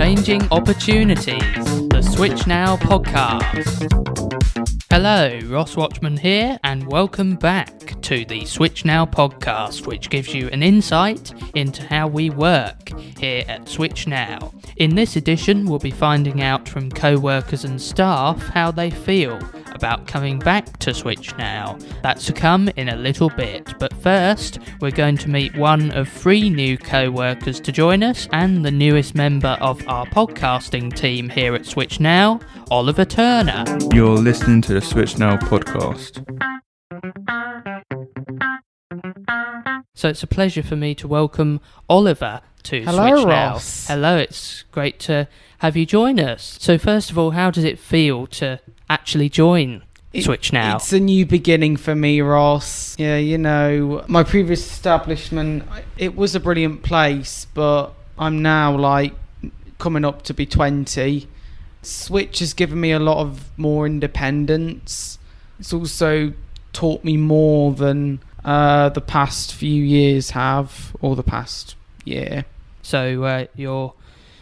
Changing Opportunities, the Switch Now podcast. Hello, Ross Watchman here, and welcome back to the Switch Now podcast, which gives you an insight into how we work here at Switch Now. In this edition, we'll be finding out from co-workers and staff how they feel about coming back to Switch Now. That's to come in a little bit, but first, we're going to meet one of 3 new co-workers to join us, and the newest member of our podcasting team here at Switch Now, Oliver Turner. You're listening to the Switch Now podcast. So it's a pleasure for me to welcome Oliver to Hello, Switch Ross. Now. Hello, it's great to have you join us. So first of all, how does it feel to actually join Switch Now? It's a new beginning for me, Ross. Yeah, you know, my previous establishment, it was a brilliant place, but I'm now coming up to be 20. Switch has given me a lot of more independence. It's also taught me more than the past few years have, or the past year. So you're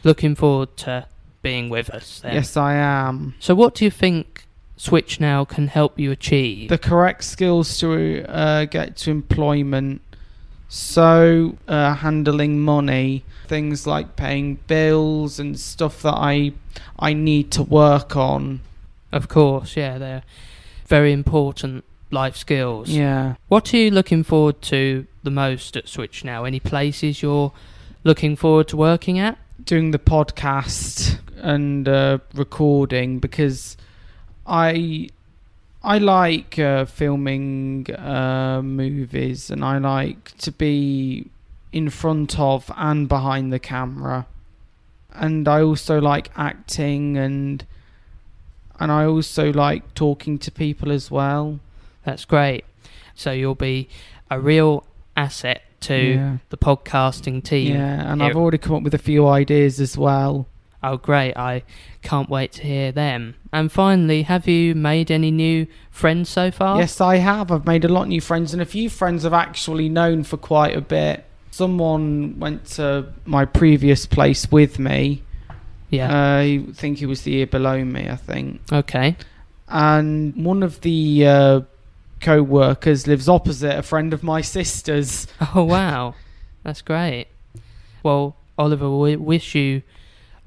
looking forward to being with us then? Yes, I am. So what do you think Switch Now can help you achieve? The correct skills to get to employment. So handling money, things like paying bills and stuff that I need to work on. Of course, yeah, they're very important life skills. Yeah. What are you looking forward to the most at Switch Now? Any places you're looking forward to working at? Doing the podcast and recording, because I like filming movies, and I like to be in front of and behind the camera. And I also like acting, and I also like talking to people as well. That's great. So you'll be a real asset to the podcasting team. Yeah, and here. I've already come up with a few ideas as well. Oh, great. I can't wait to hear them. And finally, have you made any new friends so far? Yes, I have. I've made a lot of new friends, and a few friends I've actually known for quite a bit. Someone went to my previous place with me. Yeah. I think he was the year below me, I think. Okay. And one of the co-workers lives opposite a friend of my sister's. Oh, wow. That's great. Well, Oliver, we wish you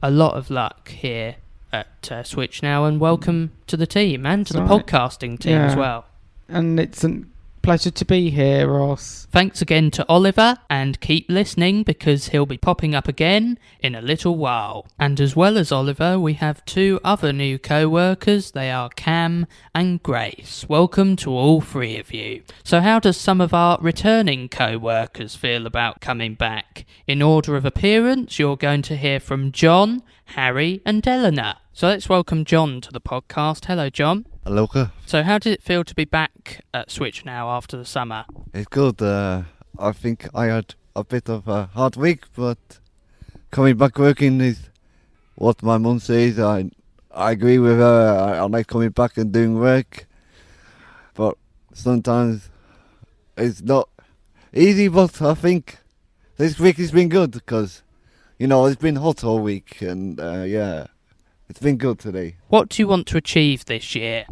a lot of luck here at Switch Now, and welcome to the team and to the podcasting team as well. And it's a pleasure to be here, Ross. Thanks again to Oliver, and keep listening because he'll be popping up again in a little while. And as well as Oliver, we have 2 other new co-workers. They are Cam and Grace. Welcome to all 3 of you. So how does some of our returning co-workers feel about coming back? In order of appearance, you're going to hear from John, Harry and Eleanor. So let's welcome John to the podcast. Hello, John. Hello. So how did it feel to be back at Switch Now after the summer? It's good. I think I had a bit of a hard week, but coming back working is what my mum says. I agree with her. I like coming back and doing work, but sometimes it's not easy. But I think this week has been good because, you know, it's been hot all week, and it's been good today. What do you want to achieve this year?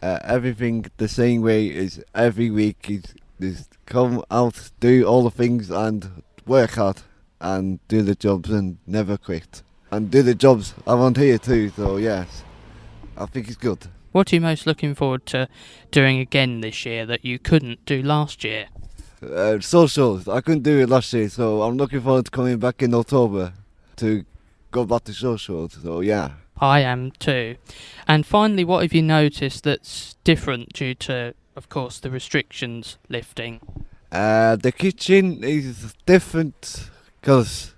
Everything the same way as every week is come out, do all the things and work hard and do the jobs and never quit. And do the jobs I want here too, so yes, I think it's good. What are you most looking forward to doing again this year that you couldn't do last year? Socials, I couldn't do it last year, so I'm looking forward to coming back in October to go back to socials, so yeah. I am too. And finally, what have you noticed that's different due to, of course, the restrictions lifting? The kitchen is different because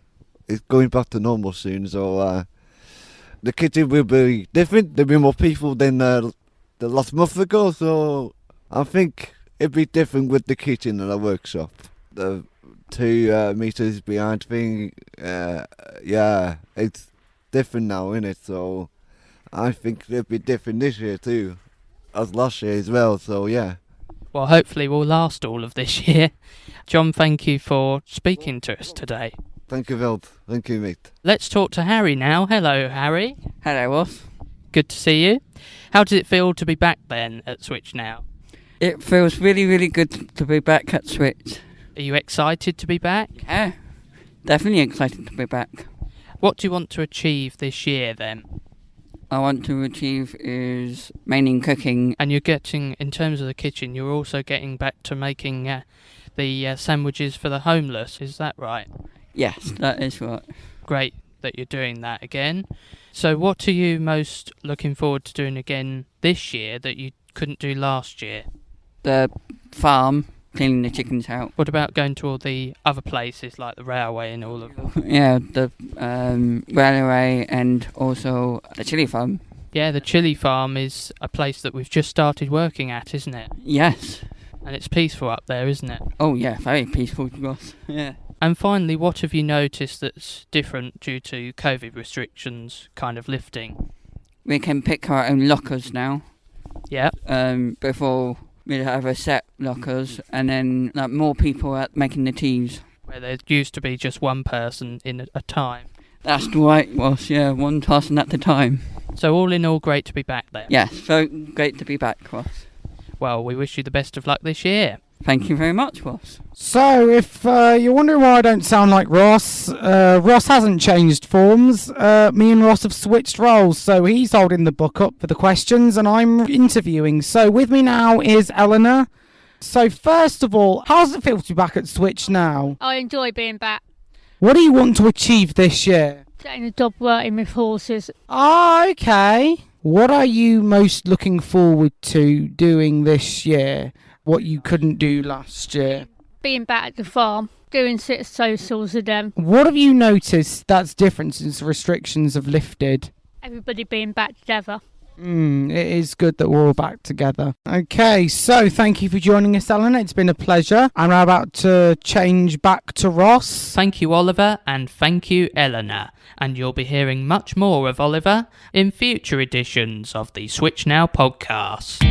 it's going back to normal soon, so the kitchen will be different. There'll be more people than the last month ago, so I think it'll be different with the kitchen and the workshop. The 2 meters behind thing, it's different now, isn't it? So I think it'll be different this year too, as last year as well, so yeah. Well, hopefully we'll last all of this year. John, thank you for speaking to us today. Thank you, Veld. Thank you, mate. Let's talk to Harry now. Hello, Harry. Hello, Ross. Good to see you. How does it feel to be back then at Switch Now? It feels really, really good to be back at Switch. Are you excited to be back? Yeah, definitely excited to be back. What do you want to achieve this year then? I want to achieve is mainly cooking. And you're getting, in terms of the kitchen, you're also getting back to making the sandwiches for the homeless, is that right? Yes, that is right. Great that you're doing that again. So what are you most looking forward to doing again this year that you couldn't do last year? The farm, cleaning the chickens out. What about going to all the other places like the railway and all of them? Yeah, the railway and also the chili farm. Yeah, the chili farm is a place that we've just started working at, isn't it? Yes. And it's peaceful up there, isn't it? Oh yeah, very peaceful, Ross. Yeah. And finally, what have you noticed that's different due to COVID restrictions kind of lifting? We can pick our own lockers now. Yeah. Before we'd have a set lockers, and then more people are making the teas. Where there used to be just one person in a time. That's right, Ross. Yeah, one person at a time. So all in all, great to be back there. Yes, so great to be back, Ross. Well, we wish you the best of luck this year. Thank you very much, Ross. So, if you're wondering why I don't sound like Ross, Ross hasn't changed forms. Me and Ross have switched roles, so he's holding the book up for the questions and I'm interviewing. So, with me now is Eleanor. So, first of all, how does it feel to be back at Switch Now? I enjoy being back. What do you want to achieve this year? Getting a job working with horses. Ah, okay. What are you most looking forward to doing this year? What you couldn't do last year? Being back at the farm. Doing socials with them. What have you noticed that's different since the restrictions have lifted? Everybody being back together. It is good that we're all back together. Okay, so thank you for joining us, Eleanor. It's been a pleasure. I'm now about to change back to Ross. Thank you, Oliver, and thank you, Eleanor. And you'll be hearing much more of Oliver in future editions of the Switch Now podcast.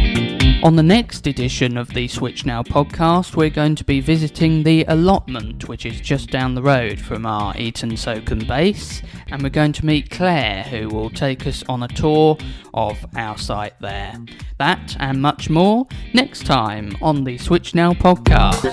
On the next edition of the Switch Now podcast, we're going to be visiting the allotment, which is just down the road from our Eton-Soken base, and we're going to meet Claire, who will take us on a tour of our site there. That and much more next time on the Switch Now podcast.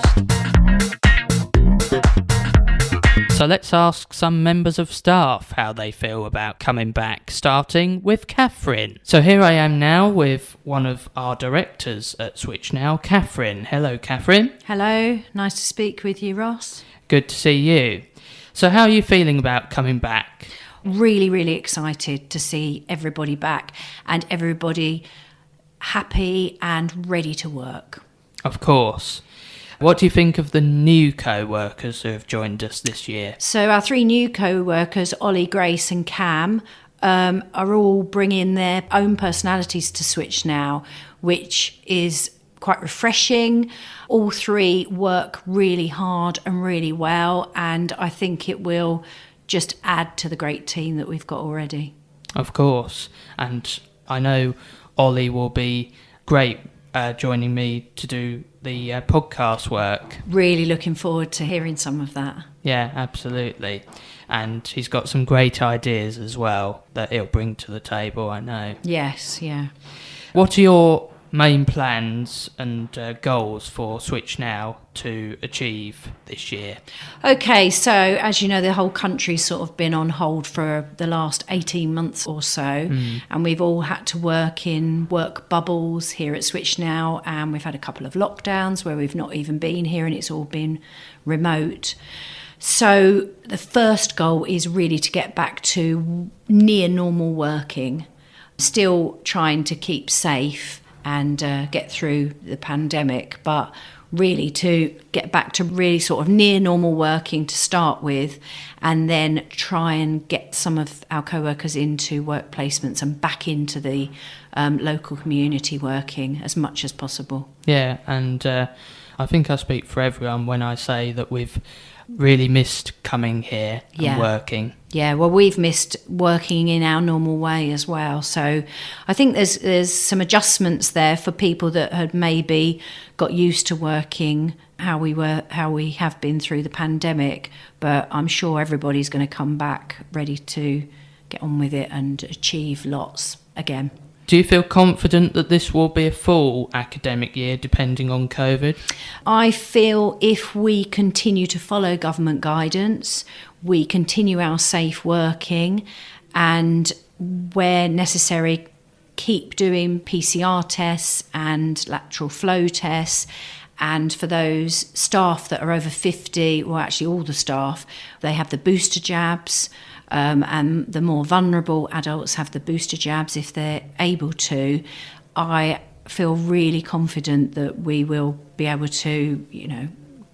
So let's ask some members of staff how they feel about coming back, starting with Catherine. So here I am now with one of our directors at Switch Now, Catherine. Hello, Catherine. Hello, nice to speak with you, Ross. Good to see you. So how are you feeling about coming back? Really, really excited to see everybody back and everybody happy and ready to work. Of course. What do you think of the new co-workers who have joined us this year? So our three new co-workers, Ollie, Grace and Cam, are all bringing their own personalities to Switch Now, which is quite refreshing. All three work really hard and really well, and I think it will just add to the great team that we've got already. Of course. And I know Ollie will be great joining me to do the podcast work. Really looking forward to hearing some of that. Yeah, absolutely. And he's got some great ideas as well that he'll bring to the table, I know. Yes, yeah. What are your main plans and goals for Switch Now to achieve this year? Okay, so as you know, the whole country's sort of been on hold for the last 18 months or so, and we've all had to work in work bubbles here at Switch Now, and we've had a couple of lockdowns where we've not even been here and it's all been remote. So the first goal is really to get back to near normal working, still trying to keep safe and get through the pandemic, but really to get back to really sort of near normal working to start with, and then try and get some of our co-workers into work placements and back into the local community working as much as possible. Yeah, and I think I speak for everyone when I say that we've really missed coming here and working. Yeah, well, we've missed working in our normal way as well. So I think there's some adjustments there for people that had maybe got used to working how we have been through the pandemic, but I'm sure everybody's going to come back ready to get on with it and achieve lots again. Do you feel confident that this will be a full academic year depending on COVID? I feel if we continue to follow government guidance, we continue our safe working, and where necessary keep doing PCR tests and lateral flow tests. And for those staff that are over 50, well, actually all the staff, they have the booster jabs, and the more vulnerable adults have the booster jabs if they're able to. I feel really confident that we will be able to,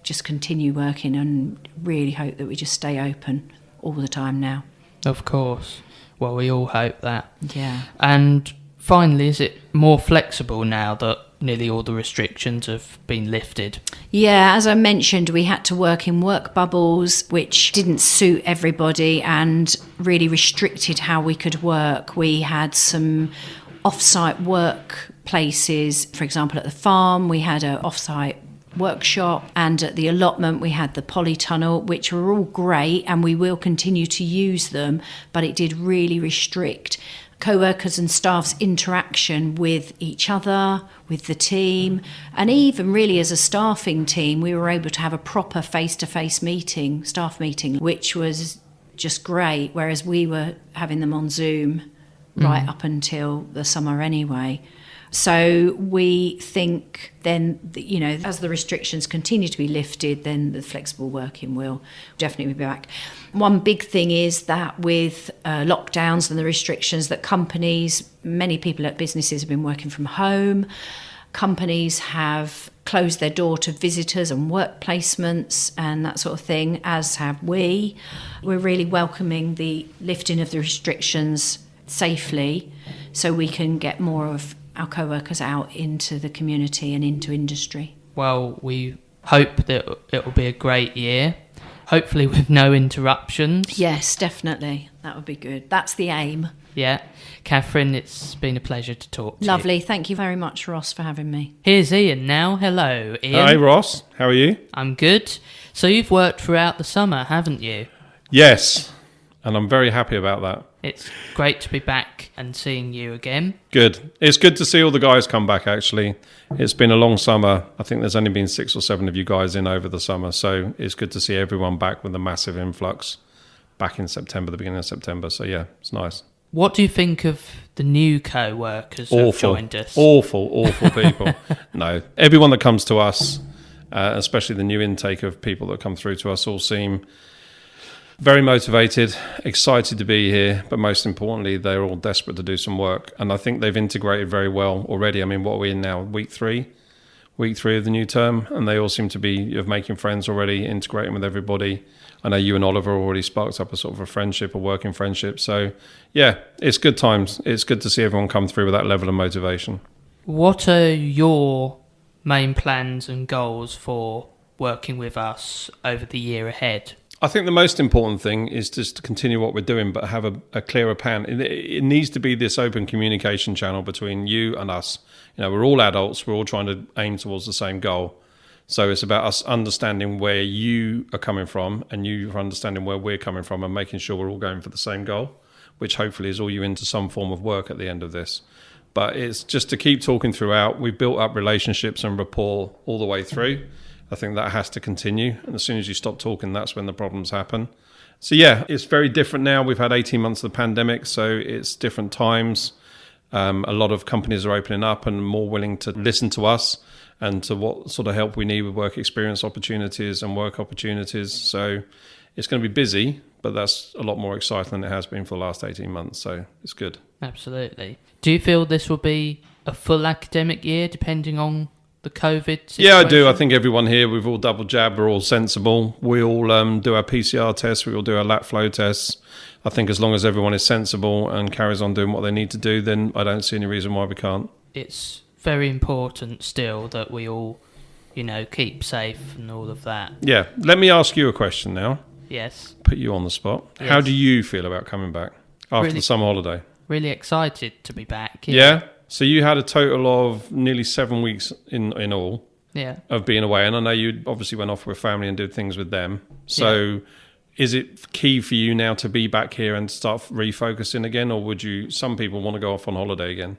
just continue working, and really hope that we just stay open all the time now. Of course. Well, we all hope that. Yeah. And finally, is it more flexible now that nearly all the restrictions have been lifted? Yeah, as I mentioned, we had to work in work bubbles, which didn't suit everybody and really restricted how we could work. We had some off-site work places. For example, at the farm, we had an off-site workshop, and at the allotment we had the polytunnel, which were all great, and we will continue to use them, but it did really restrict co-workers and staff's interaction with each other, with the team, and even really as a staffing team, we were able to have a proper face-to-face meeting, staff meeting, which was just great, whereas we were having them on Zoom right up until the summer anyway. So we think then, as the restrictions continue to be lifted, then the flexible working will definitely be back. One big thing is that with lockdowns and the restrictions that many people at businesses have been working from home. Companies have closed their door to visitors and work placements and that sort of thing, as have we. We're really welcoming the lifting of the restrictions safely so we can get more of our co-workers out into the community and into industry. Well, we hope that it will be a great year, hopefully with no interruptions. Yes, definitely. That would be good. That's the aim. Yeah. Catherine, it's been a pleasure to talk to Lovely. you. Thank you very much, Ross, for having me. Here's Ian now. Hello, Ian. Hi, Ross. How are you? I'm good. So you've worked throughout the summer, haven't you? Yes, and I'm very happy about that. It's great to be back and seeing you again. Good. It's good to see all the guys come back, actually. It's been a long summer. I think there's only been 6 or 7 of you guys in over the summer, so it's good to see everyone back with a massive influx back in September, the beginning of September. So, yeah, it's nice. What do you think of the new co-workers who have joined us? Awful people. No, everyone that comes to us, especially the new intake of people that come through to us, all seem very motivated, excited to be here, but most importantly, they're all desperate to do some work. And I think they've integrated very well already. I mean, what are we in now? Week three of the new term, and they all seem to be making friends already, integrating with everybody. I know you and Oliver already sparked up a sort of a friendship, a working friendship. So, yeah, it's good times. It's good to see everyone come through with that level of motivation. What are your main plans and goals for working with us over the year ahead? I think the most important thing is just to continue what we're doing, but have a clearer plan. It needs to be this open communication channel between you and us. We're all adults. We're all trying to aim towards the same goal. So it's about us understanding where you are coming from and you understanding where we're coming from and making sure we're all going for the same goal, which hopefully is all you into some form of work at the end of this. But it's just to keep talking throughout. We've built up relationships and rapport all the way through. I think that has to continue. And as soon as you stop talking, that's when the problems happen. So, yeah, it's very different now. We've had 18 months of the pandemic, so it's different times. A lot of companies are opening up and more willing to listen to us and to what sort of help we need with work experience opportunities and work opportunities. So it's going to be busy, but that's a lot more exciting than it has been for the last 18 months. So it's good. Absolutely. Do you feel this will be a full academic year depending on the COVID situation? Yeah, I do. I think everyone here, we've all double jabbed, we're all sensible. We all do our PCR tests, we all do our lat flow tests. I think as long as everyone is sensible and carries on doing what they need to do, then I don't see any reason why we can't. It's very important still that we all, keep safe and all of that. Yeah. Let me ask you a question now. Yes. Put you on the spot. Yes. How do you feel about coming back after the summer holiday? Really excited to be back. Yeah? So you had a total of nearly 7 weeks in all. of being away. And I know you obviously went off with family and did things with them. So is it key for you now to be back here and start refocusing again, or would you? Some people want to go off on holiday again.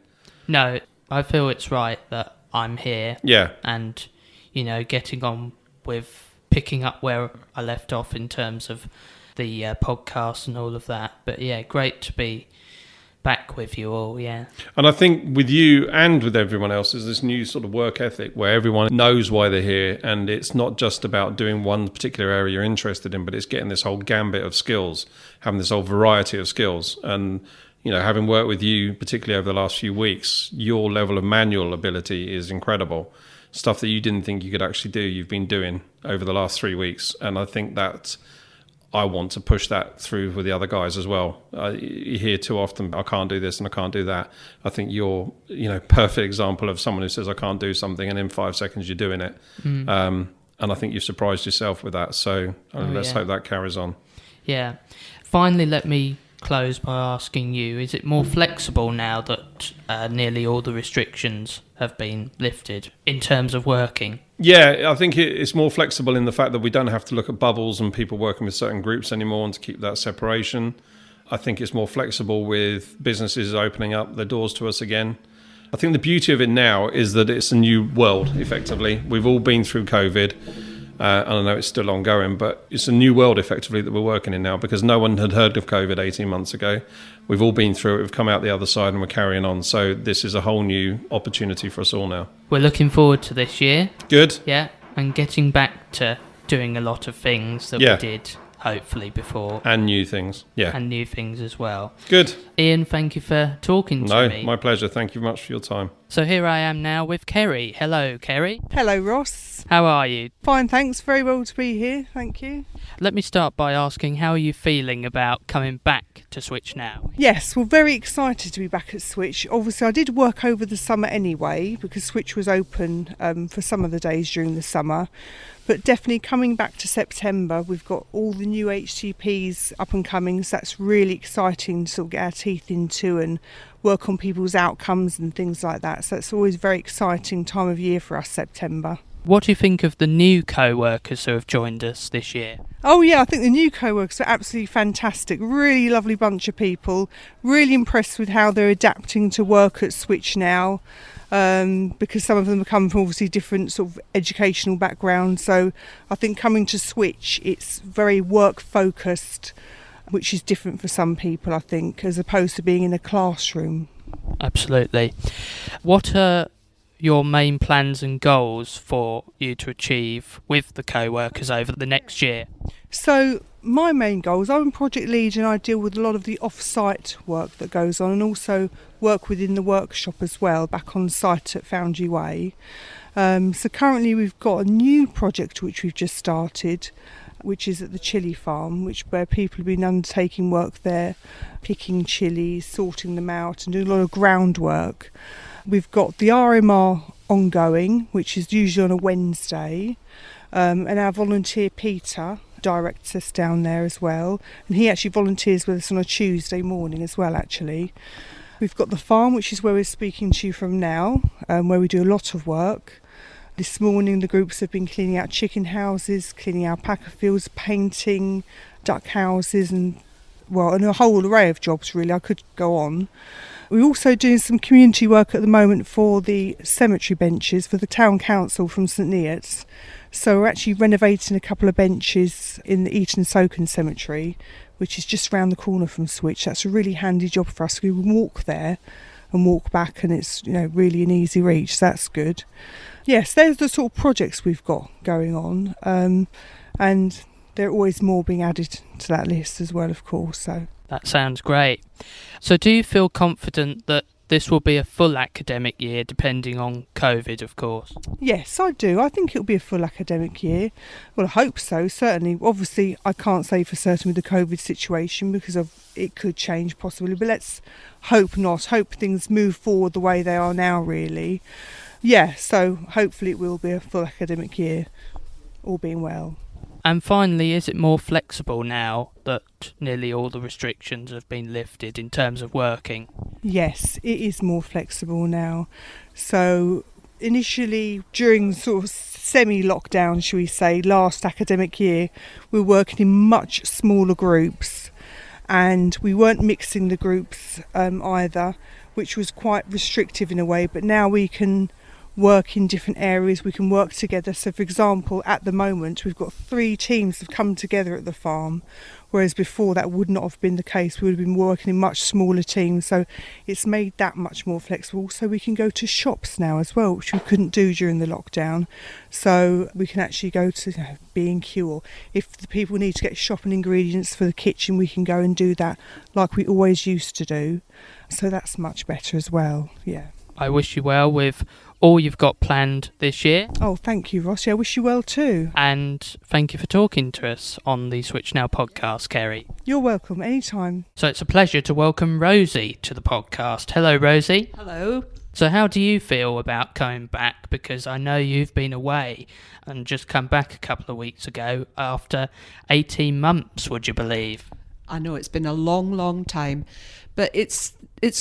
No, I feel it's right that I'm here. Yeah. And, getting on with picking up where I left off in terms of the podcast and all of that. But yeah, great to be back with you all, yeah. And I think with you and with everyone else is this new sort of work ethic where everyone knows why they're here, and it's not just about doing one particular area you're interested in, but it's getting this whole gambit of skills, having this whole variety of skills. And having worked with you particularly over the last few weeks, your level of manual ability is incredible. Stuff that you didn't think you could actually do, you've been doing over the last 3 weeks. And I think that I want to push that through with the other guys as well. You hear too often, I can't do this and I can't do that. I think you're, perfect example of someone who says I can't do something and in 5 seconds you're doing it. And I think you've surprised yourself with that. So let's hope that carries on. Yeah. Finally, let me close by asking you, is it more flexible now that nearly all the restrictions have been lifted in terms of working? Yeah, I think it's more flexible in the fact that we don't have to look at bubbles and people working with certain groups anymore and to keep that separation. I think it's more flexible with businesses opening up their doors to us again. I think the beauty of it now is that it's a new world, effectively. We've all been through COVID. And I know it's still ongoing, but it's a new world, effectively, that we're working in now, because no one had heard of COVID 18 months ago. We've all been through it. We've come out the other side and we're carrying on. So this is a whole new opportunity for us all now. We're looking forward to this year. Good. Yeah, and getting back to doing a lot of things that we did, hopefully, before. And new things. Yeah. And new things as well. Good. Ian, thank you for talking to me. No, my pleasure. Thank you very much for your time. So here I am now with Kerry. Hello, Kerry. Hello, Ross. How are you? Fine, thanks. Very well to be here. Thank you. Let me start by asking, how are you feeling about coming back to Switch now? Yes, well, very excited to be back at Switch. Obviously, I did work over the summer anyway, because Switch was open for some of the days during the summer. But definitely coming back to September, we've got all the new HCPs up and coming, so that's really exciting to sort of get our teeth into and work on people's outcomes and things like that. So it's always a very exciting time of year for us, September. What do you think of the new co-workers who have joined us this year? Oh yeah, I think the new co-workers are absolutely fantastic. Really lovely bunch of people. Really impressed with how they're adapting to work at Switch now. Because some of them come from obviously different sort of educational backgrounds. So I think coming to Switch, it's very work focused, which is different for some people, I think, as opposed to being in a classroom. Absolutely. What are your main plans and goals for you to achieve with the co-workers over the next year? So my main goals, I'm a project lead and I deal with a lot of the off-site work that goes on, and also work within the workshop as well, back on site at Foundry Way. So currently we've got a new project which we've just started, which is at the chilli farm, where people have been undertaking work there, picking chilies, sorting them out and doing a lot of groundwork. We've got the RMR ongoing, which is usually on a Wednesday, and our volunteer Peter directs us down there as well, and he actually volunteers with us on a Tuesday morning as well, actually. We've got the farm, which is where we're speaking to you from now, where we do a lot of work. This morning the groups have been cleaning out chicken houses, cleaning alpaca fields, painting duck houses, and a whole array of jobs really. I could go on. We're also doing some community work at the moment for the cemetery benches for the town council from St Neots. So we're actually renovating a couple of benches in the Eton Soken Cemetery, which is just round the corner from Switch. That's a really handy job for us. We can walk there and walk back, and it's really an easy reach. So that's good. Yes, there's the sort of projects we've got going on, and there are always more being added to that list as well, of course. So that sounds great. So do you feel confident that this will be a full academic year, depending on COVID, of course? Yes, I do. I think it'll be a full academic year. Well, I hope so, certainly. Obviously, I can't say for certain with the COVID situation because it could change possibly, but let's hope not. Hope things move forward the way they are now, really. Yeah, so hopefully it will be a full academic year, all being well. And finally, is it more flexible now that nearly all the restrictions have been lifted in terms of working? Yes, it is more flexible now. So initially, during sort of semi-lockdown, shall we say, last academic year, we were working in much smaller groups, and we weren't mixing the groups either, which was quite restrictive in a way. But now we can work in different areas, we can work together. So for example, at the moment we've got 3 teams that have come together at the farm, whereas before that would not have been the case. We would have been working in much smaller teams, so it's made that much more flexible. So we can go to shops now as well, which we couldn't do during the lockdown. So we can actually go to B&Q, or if the people need to get shopping ingredients for the kitchen, we can go and do that like we always used to do. So that's much better as well, yeah. I wish you well with all you've got planned this year. Oh, thank you, Ross. I wish you well too. And thank you for talking to us on the Switch Now podcast, Kerry. You're welcome, anytime. So it's a pleasure to welcome Rosie to the podcast. Hello, Rosie. Hello. So how do you feel about coming back? Because I know you've been away and just come back a couple of weeks ago after 18 months, would you believe? I know it's been a long, long time, but it's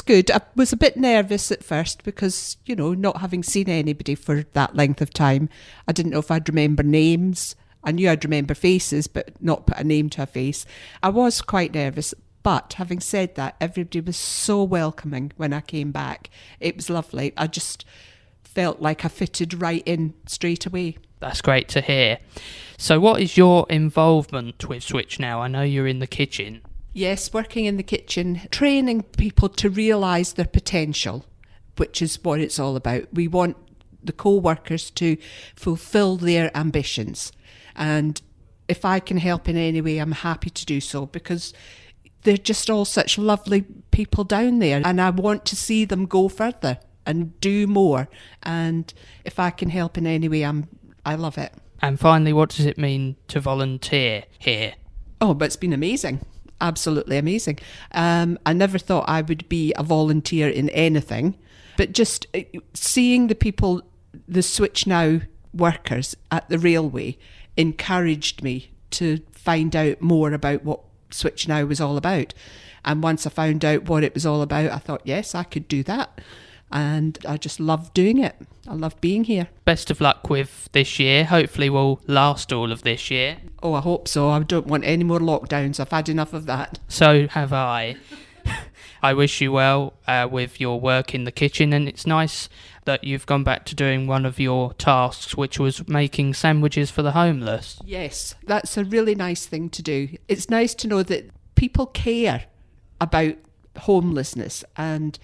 good. I was a bit nervous at first because, you know, not having seen anybody for that length of time, I didn't know if I'd remember names. I knew I'd remember faces, but not put a name to a face. I was quite nervous, but having said that, everybody was so welcoming when I came back. It was lovely. I just felt like I fitted right in straight away. That's great to hear. So what is your involvement with Switch Now? I know you're in the kitchen. Yes, working in the kitchen, training people to realise their potential, which is what it's all about. We want the co-workers to fulfil their ambitions. And if I can help in any way, I'm happy to do so, because they're just all such lovely people down there. And I want to see them go further and do more. And if I can help in any way, I love it. And finally, what does it mean to volunteer here? Oh, but it's been amazing. Absolutely amazing. I never thought I would be a volunteer in anything, but just seeing the people, the Switch Now workers at the railway, encouraged me to find out more about what Switch Now was all about. And once I found out what it was all about, I thought, yes, I could do that. And I just love doing it. I love being here. Best of luck with this year. Hopefully we'll last all of this year. Oh, I hope so. I don't want any more lockdowns. I've had enough of that. So have I. I wish you well with your work in the kitchen, and it's nice that you've gone back to doing one of your tasks, which was making sandwiches for the homeless. Yes, that's a really nice thing to do. It's nice to know that people care about homelessness, and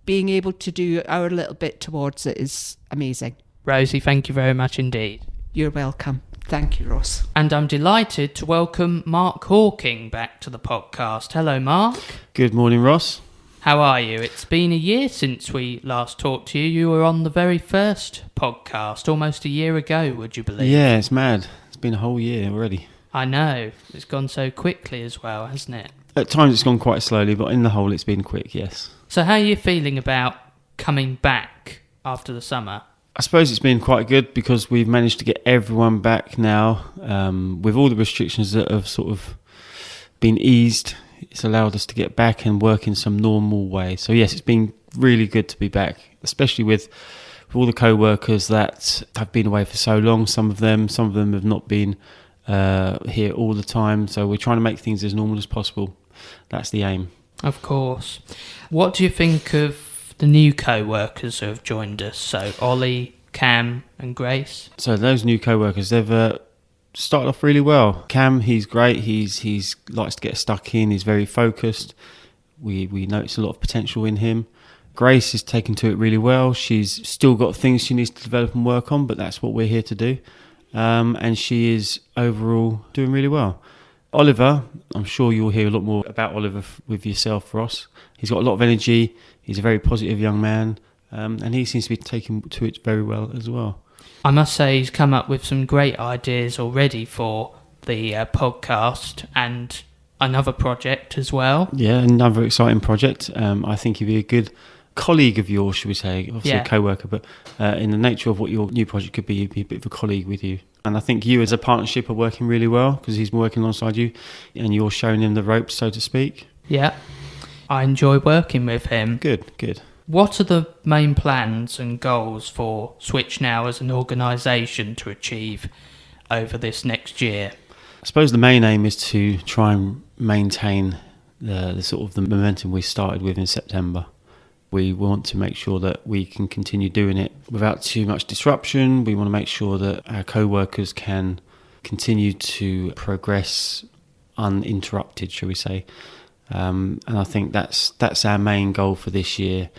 being able to do our little bit towards it is amazing. Rosie, thank you very much indeed. You're welcome. Thank you, Ross. And I'm delighted to welcome Mark Hawking back to the podcast. Hello, Mark. Good morning, Ross. How are you? It's been a year since we last talked to you. You were on the very first podcast, almost a year ago, would you believe? Yeah, it's mad. It's been a whole year already. I know. It's gone so quickly as well, hasn't it? At times it's gone quite slowly, but in the whole it's been quick, yes. So how are you feeling about coming back after the summer? I suppose it's been quite good because we've managed to get everyone back now. With all the restrictions that have sort of been eased, it's allowed us to get back and work in some normal way. So yes, it's been really good to be back, especially with all the co-workers that have been away for so long. Some of them have not been here all the time. So we're trying to make things as normal as possible. That's the aim. Of course. What do you think of the new co-workers who have joined us? So Ollie, Cam and Grace. So those new co-workers, they've started off really well. Cam, he's great. He's likes to get stuck in. He's very focused. We notice a lot of potential in him. Grace is taken to it really well. She's still got things she needs to develop and work on, but that's what we're here to do. And she is overall doing really well. Oliver, I'm sure you'll hear a lot more about Oliver with yourself, Ross. He's got a lot of energy. He's a very positive young man, and he seems to be taking to it very well as well. I must say he's come up with some great ideas already for the podcast and another project as well. Yeah, another exciting project. I think he'd be a good colleague of yours, should we say. Obviously a co-worker, but in the nature of what your new project could be, he'd be a bit of a colleague with you. And I think you as a partnership are working really well because he's working alongside you and you're showing him the ropes, so to speak. Yeah, I enjoy working with him. Good. What are the main plans and goals for Switch Now as an organisation to achieve over this next year? I suppose the main aim is to try and maintain the sort of the momentum we started with in September. We want to make sure that we can continue doing it without too much disruption. We want to make sure that our co-workers can continue to progress uninterrupted, shall we say. And I think that's our main goal for this year.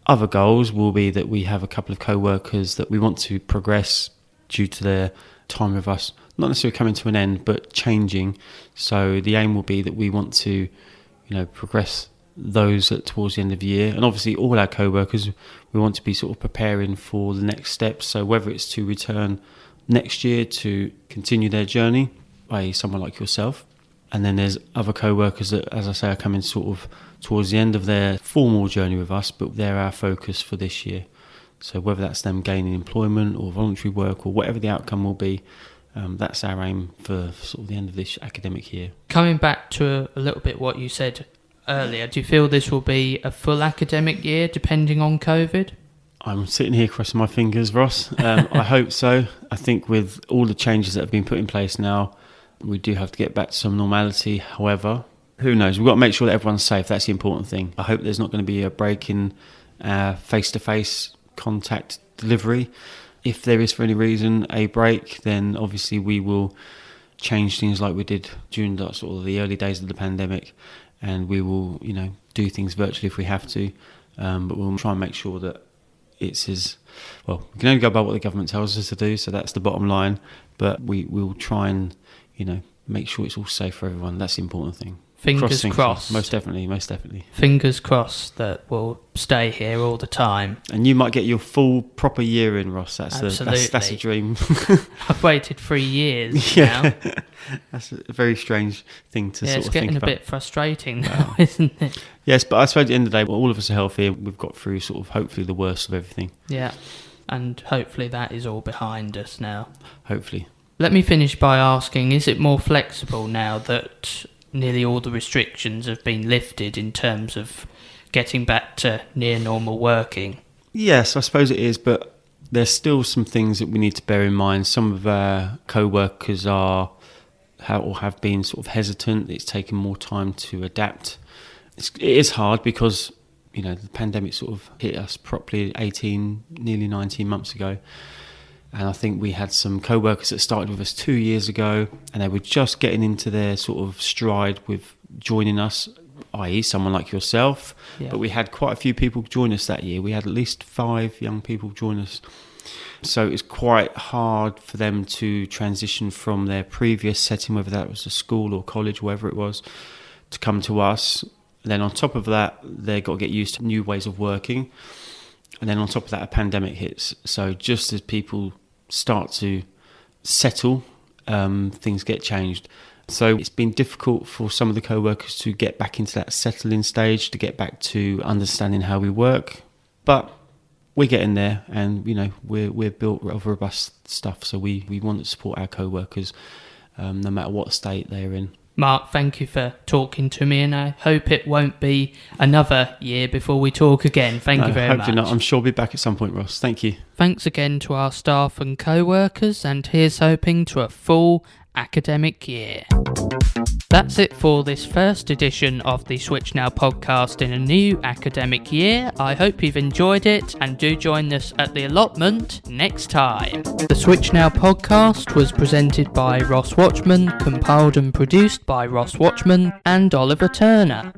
Other goals will be that we have a couple of co-workers that we want to progress due to their time with us, not necessarily coming to an end, but changing. So the aim will be that we want to, progress those towards the end of the year. And obviously all our co-workers, we want to be sort of preparing for the next steps. So whether it's to return next year to continue their journey, i.e. someone like yourself, and then there's other co-workers that, as I say, are coming sort of towards the end of their formal journey with us, but they're our focus for this year. So whether that's them gaining employment or voluntary work or whatever the outcome will be, that's our aim for sort of the end of this academic year. Coming back to a little bit what you said earlier, do you feel this will be a full academic year depending on COVID? I'm sitting here crossing my fingers, Ross. I hope so. I think with all the changes that have been put in place now, we do have to get back to some normality. However, who knows? We've got to make sure that everyone's safe. That's the important thing. I hope there's not going to be a break in face-to-face contact delivery. If there is for any reason a break, then obviously we will change things like we did during the early days of the pandemic, and we will, do things virtually if we have to. But we'll try and make sure that it's we can only go by what the government tells us to do, so that's the bottom line. But we will try and, make sure it's all safe for everyone. That's the important thing. Fingers crossed. Most definitely. Fingers crossed that we'll stay here all the time. And you might get your full proper year in, Ross. That's a dream. I've waited 3 years now. That's a very strange thing to sort of think about. It's getting a bit frustrating now, isn't it? Yes, but I suppose at the end of the day, all of us are healthy. We've got through sort of hopefully the worst of everything. Yeah, and hopefully that is all behind us now. Hopefully. Let me finish by asking, is it more flexible now that nearly all the restrictions have been lifted in terms of getting back to near normal working? Yes, I suppose it is, but there's still some things that we need to bear in mind. Some of our co-workers have been sort of hesitant. It's taken more time to adapt. It is hard because, the pandemic sort of hit us properly 18, nearly 19 months ago. And I think we had some co-workers that started with us 2 years ago, and they were just getting into their sort of stride with joining us, i.e. someone like yourself. Yeah. But we had quite a few people join us that year. We had at least 5 young people join us. So it's quite hard for them to transition from their previous setting, whether that was a school or college, wherever it was, to come to us. Then on top of that, they've got to get used to new ways of working. And then on top of that, a pandemic hits. So just as people start to settle, things get changed. So it's been difficult for some of the co-workers to get back into that settling stage, to get back to understanding how we work. But we're getting there, and we're built of robust stuff. So we want to support our co-workers no matter what state they're in. Mark, thank you for talking to me, and I hope it won't be another year before we talk again. Thank you very much. Hopefully not. I'm sure I'll be back at some point, Ross. Thank you. Thanks again to our staff and co-workers, and here's hoping to a full academic year. That's it for this first edition of the Switch Now podcast in a new academic year. I hope you've enjoyed it, and do join us at the allotment next time. The Switch Now podcast was presented by Ross Watchman, compiled and produced by Ross Watchman and Oliver Turner.